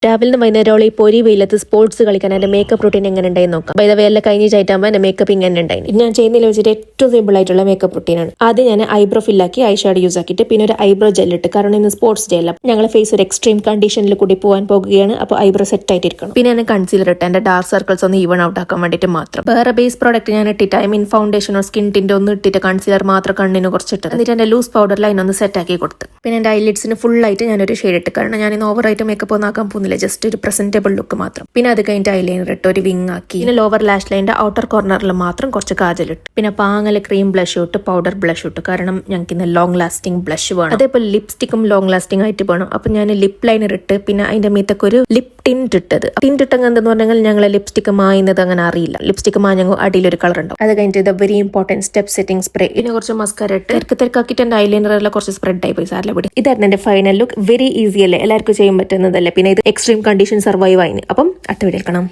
രാവിലെ വൈകുന്നേരം ഈ പൊരി വെയിലത്ത് സ്പോർട്സ് കളിക്കാൻ എന്റെ മേക്കപ്പ് റൂട്ടീൻ എങ്ങനെ ഉണ്ടായിരുന്നു നോക്കാം. ബൈ ദ വേ എല്ലാം കഴിഞ്ഞിട്ടാകുമ്പോൾ എന്റെ മേക്കപ്പ് ഇങ്ങനെ ഉണ്ടായി. ഞാൻ ചെയ്യുന്നതിൽ വെച്ചിട്ട് ഏറ്റവും സിമ്പിൾ ആയിട്ടുള്ള മേക്കപ്പ് റൂട്ടീനാണ്. ആദ്യം ഞാൻ ഐബ്രോ ഫില്ലാക്കി ഐ ഷാഡോ യൂസ് ആക്കിയിട്ട് പിന്നെ ഒരു ഐബ്രോ ജെൽ ഇട്ട്, കാരണം ഇന്ന് സ്പോർട്സ് ഡേ അല്ല, ഞങ്ങളെ ഫേസ് ഒരു എക്സ്ട്രീം കണ്ടീഷനിൽ കൂടി പോകാൻ പോകുകയാണ്. അപ്പോൾ ഐബ്രോ സെറ്റ് ആയിട്ടിരിക്കണം. പിന്നെ ഞാൻ കൺസീലർ ഇട്ട് എന്റെ ഡാർക്ക് സർക്കിൾസ് ഒന്ന് ഈവൺ ഔട്ട് ആക്കാൻ വേണ്ടിയിട്ട് മാത്രം. വേറെ ബേസ് പ്രോഡക്റ്റ് ഞാൻ ഇട്ടിട്ട് ഫൗണ്ടേഷനോ സ്കിൻ ടിന്റെ ഒന്നും ഇട്ടിട്ട് കൺസീലർ മാത്രം കണ്ണിന് കുറച്ചിട്ട് എന്നിട്ട് എന്റെ ലൂസ് പൗഡർ ലൈൻ ഒന്ന് സെറ്റ് ആക്കി കൊടുത്ത്. പിന്നെ എന്റെ ഐലിഡ്സിന് ഫുൾ ആയിട്ട് ഞാനൊരു ഷെയ്ഡ് ഇട്ട്, കാരണം ഞാൻ ഇന്ന് ഓവറായിട്ട് മേക്കപ്പ് ഒന്നും ആക്കാൻ പോകുന്നില്ല, ജസ്റ്റ് ഒരു പ്രസന്റബിൾ ലുക്ക് മാത്രം. പിന്നെ അത് കഴിഞ്ഞിട്ട് ഐലൈനർ ഇട്ട് ഒരു വിങ് ആക്കി. പിന്നെ ലോവർ ലാഷ് ലൈൻ്റെ ഔട്ടർ കോർണറിൽ മാത്രം കുറച്ച് കാജൽ ഇട്ട്. പിന്നെ പാങ്ങൽ ക്രീം ബ്ലഷ് ഇട്ട് പൗഡർ ബ്ലഷ് ഇട്ട്, കാരണം ഞങ്ങൾക്ക് ഇന്ന് ലോങ് ലാസ്റ്റിംഗ് ബ്ലഷ് വേണം. അതേപോലെ ലിപ്സ്റ്റിക്കും ലോങ് ലാസ്റ്റിംഗ് ആയിട്ട് വേണം. അപ്പൊ ഞാൻ ലിപ് ലൈനർ ഇട്ട് പിന്നെ അതിന്റെ മീത്തൊക്കെ ഒരു ലിപ് ടിൻറ്റ് ഇട്ടത്. ടിൻറ്റ് ഇട്ടെങ്കിൽ എന്തെന്ന് പറഞ്ഞാൽ ഞങ്ങളെ ലിപ്സ്റ്റിക്ക് മായുന്നത് അങ്ങനെ അറിയില്ല. ലിപ്സ്റ്റിക്ക് മാഞ്ഞ അടിയിലൊരു കളർ ഉണ്ടാവും. അത് കഴിഞ്ഞിട്ട് ഇത് very important step setting spray. പിന്നെ കുറച്ച് മസ്കാര ഇട്ട് തിരക്കാക്കിയിട്ട് എന്റെ ഐലൈനർ എല്ലാം കുറച്ച് സ്പ്രെഡ് ആയി പോയി. സാറിലെ പിടി. ഇതായിരുന്നു എന്റെ ഫൈനൽ ലുക്ക്. വെരി ഈസി അല്ലേ, എല്ലാവർക്കും ചെയ്യാൻ പറ്റുന്നതല്ലേ. പിന്നെ ഇത് എക്സ്ട്രീം കണ്ടീഷൻ സർവൈവ് ആയിന്. അപ്പം അടുത്ത വീഡിയോ കാണാം.